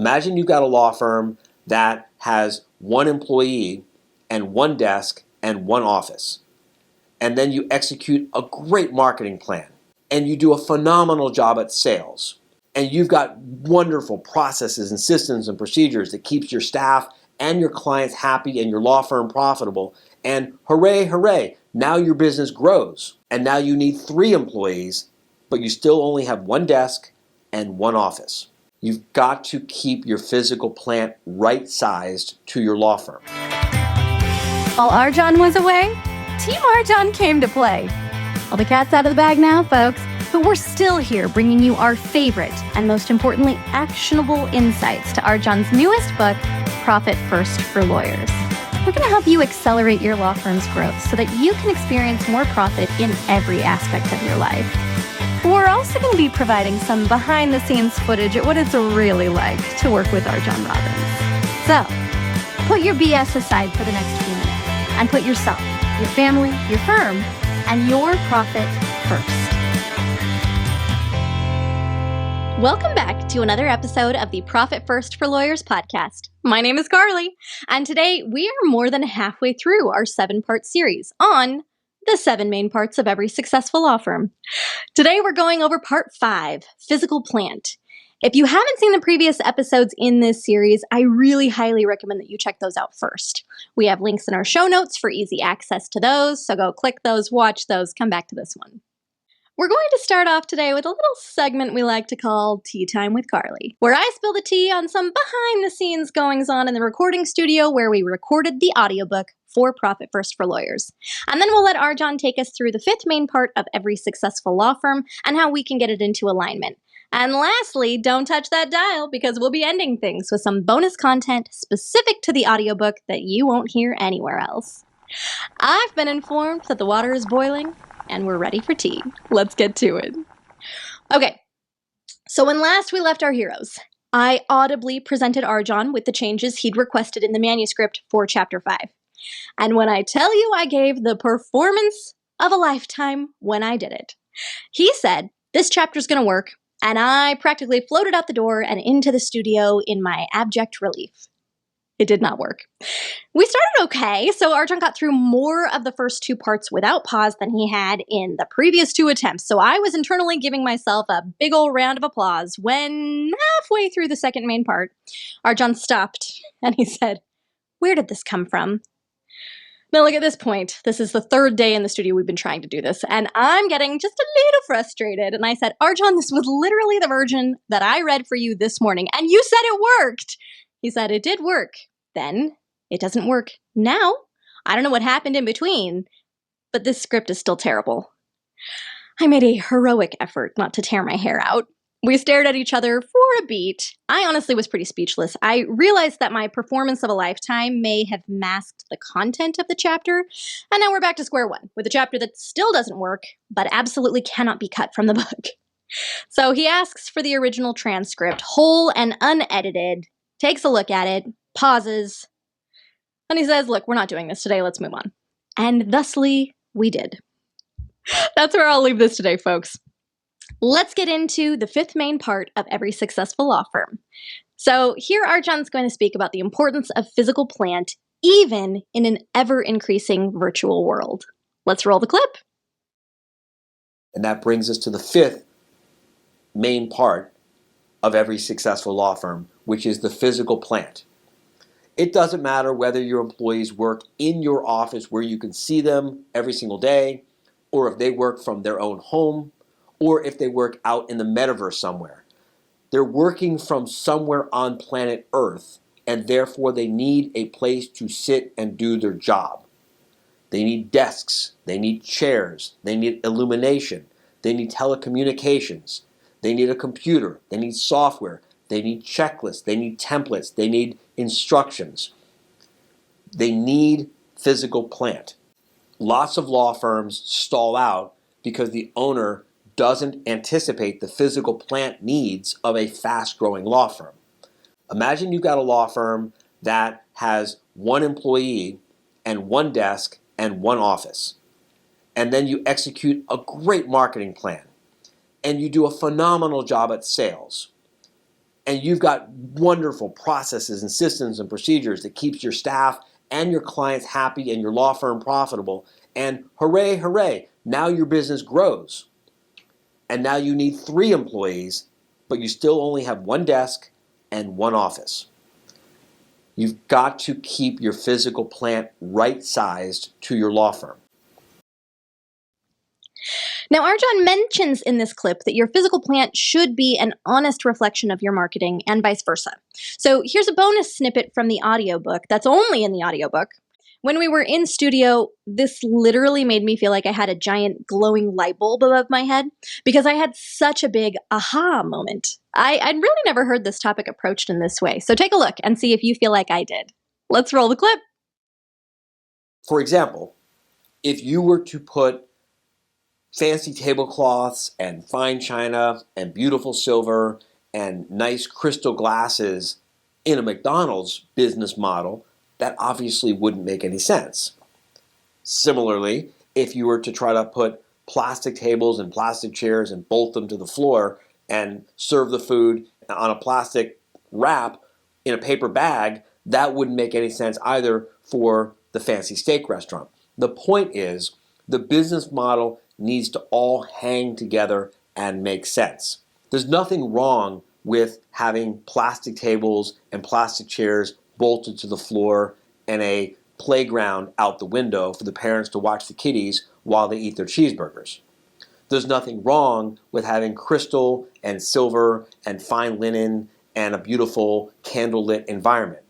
Imagine you've got a law firm that has one employee and one desk and one office. And then you execute a great marketing plan. And you do a phenomenal job at sales. And you've got wonderful processes and systems and procedures that keeps your staff and your clients happy and your law firm profitable. And hooray, hooray, now your business grows. And now you need 3 employees, but you still only have one desk and one office. You've got to keep your physical plant right-sized to your law firm. While RJon was away, Team RJon came to play. Well, the cat's out of the bag now, folks, but we're still here bringing you our favorite and most importantly, actionable insights to RJon's newest book, Profit First for Lawyers. We're going to help you accelerate your law firm's growth so that you can experience more profit in every aspect of your life. We're also going to be providing some behind-the-scenes footage at what it's really like to work with RJon Robbins. So, put your BS aside for the next few minutes and put yourself, your family, your firm, and your profit first. Welcome back to another episode of the Profit First for Lawyers podcast. My name is Karli, and today we are more than halfway through our 7-part series on the 7 main parts of every successful law firm. Today we're going over part 5, physical plant. If you haven't seen the previous episodes in this series, I really highly recommend that you check those out first. We have links in our show notes for easy access to those, so go click those, watch those, come back to this one. We're going to start off today with a little segment we like to call Tea Time with Karli, where I spill the tea on some behind-the-scenes goings-on in the recording studio where we recorded the audiobook for Profit First for Lawyers. And then we'll let RJon take us through the 5th main part of every successful law firm and how we can get it into alignment. And lastly, don't touch that dial because we'll be ending things with some bonus content specific to the audiobook that you won't hear anywhere else. I've been informed that the water is boiling and we're ready for tea. Let's get to it. Okay, so when last we left our heroes, I audibly presented RJon with the changes he'd requested in the manuscript for Chapter 5. And when I tell you I gave the performance of a lifetime when I did it, he said, this chapter's gonna work, and I practically floated out the door and into the studio in my abject relief. It did not work. We started okay, so RJon got through more of the first 2 parts without pause than he had in the previous 2 attempts, so I was internally giving myself a big ol' round of applause when halfway through the 2nd main part, RJon stopped and he said, "Where did this come from?" Now look, at this point, this is the 3rd day in the studio we've been trying to do this, and I'm getting just a little frustrated, and I said, RJon, this was literally the version that I read for you this morning, and you said it worked! He said, it did work. Then, it doesn't work now. I don't know what happened in between, but this script is still terrible. I made a heroic effort not to tear my hair out. We stared at each other for a beat. I honestly was pretty speechless. I realized that my performance of a lifetime may have masked the content of the chapter, and now we're back to square one, with a chapter that still doesn't work, but absolutely cannot be cut from the book. So he asks for the original transcript, whole and unedited, takes a look at it, pauses, and he says, look, we're not doing this today, let's move on. And thusly, we did. That's where I'll leave this today, folks. Let's get into the 5th main part of every successful law firm. So here RJon's going to speak about the importance of physical plant, even in an ever-increasing virtual world. Let's roll the clip. And that brings us to the 5th main part of every successful law firm, which is the physical plant. It doesn't matter whether your employees work in your office where you can see them every single day, or if they work from their own home, or if they work out in the metaverse somewhere. They're working from somewhere on planet Earth, and therefore they need a place to sit and do their job. They need desks, they need chairs, they need illumination, they need telecommunications, they need a computer, they need software, they need checklists, they need templates, they need instructions. They need physical plant. Lots of law firms stall out because the owner doesn't anticipate the physical plant needs of a fast-growing law firm. Imagine you've got a law firm that has one employee and one desk and one office. And then you execute a great marketing plan. And you do a phenomenal job at sales. and you've got wonderful processes and systems and procedures that keeps your staff and your clients happy and your law firm profitable, and hooray, hooray, now your business grows. And now you need 3 employees, but you still only have 1 desk and 1 office. You've got to keep your physical plant right-sized to your law firm. Now, RJon mentions in this clip that your physical plant should be an honest reflection of your marketing and vice versa. So here's a bonus snippet from the audiobook that's only in the audiobook. When we were in studio, this literally made me feel like I had a giant glowing light bulb above my head because I had such a big aha moment. I'd really never heard this topic approached in this way. So take a look and see if you feel like I did. Let's roll the clip. For example, if you were to put fancy tablecloths and fine china and beautiful silver and nice crystal glasses in a McDonald's business model, that obviously wouldn't make any sense. Similarly, if you were to try to put plastic tables and plastic chairs and bolt them to the floor and serve the food on a plastic wrap in a paper bag, that wouldn't make any sense either for the fancy steak restaurant. The point is, the business model needs to all hang together and make sense. There's nothing wrong with having plastic tables and plastic chairs bolted to the floor and a playground out the window for the parents to watch the kiddies while they eat their cheeseburgers. There's nothing wrong with having crystal and silver and fine linen and a beautiful candlelit environment.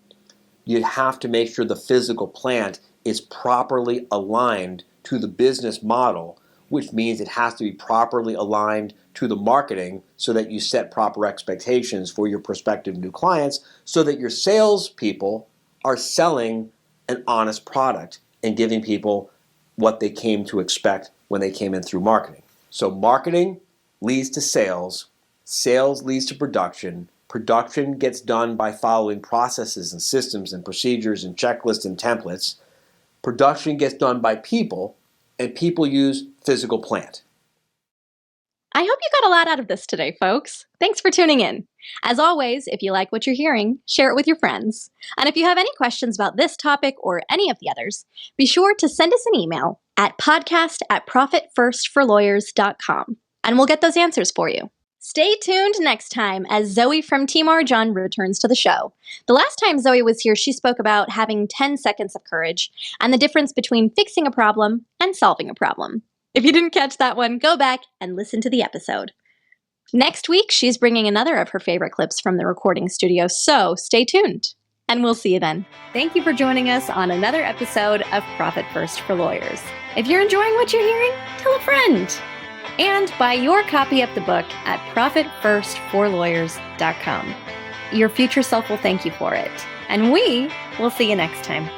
You have to make sure the physical plant is properly aligned to the business model, which means it has to be properly aligned to the marketing so that you set proper expectations for your prospective new clients so that your salespeople are selling an honest product and giving people what they came to expect when they came in through marketing. So marketing leads to sales, sales leads to production, production gets done by following processes and systems and procedures and checklists and templates, production gets done by people, and people use physical plant. I hope you got a lot out of this today, folks. Thanks for tuning in. As always, if you like what you're hearing, share it with your friends. And if you have any questions about this topic or any of the others, be sure to send us an email at podcast@profitfirstforlawyers.com, and we'll get those answers for you. Stay tuned next time as Zoe from Team RJon returns to the show. The last time Zoe was here, she spoke about having 10 seconds of courage and the difference between fixing a problem and solving a problem. If you didn't catch that one, go back and listen to the episode. Next week, she's bringing another of her favorite clips from the recording studio, so stay tuned. And we'll see you then. Thank you for joining us on another episode of Profit First for Lawyers. If you're enjoying what you're hearing, tell a friend. And buy your copy of the book at profitfirstforlawyers.com. Your future self will thank you for it. And we will see you next time.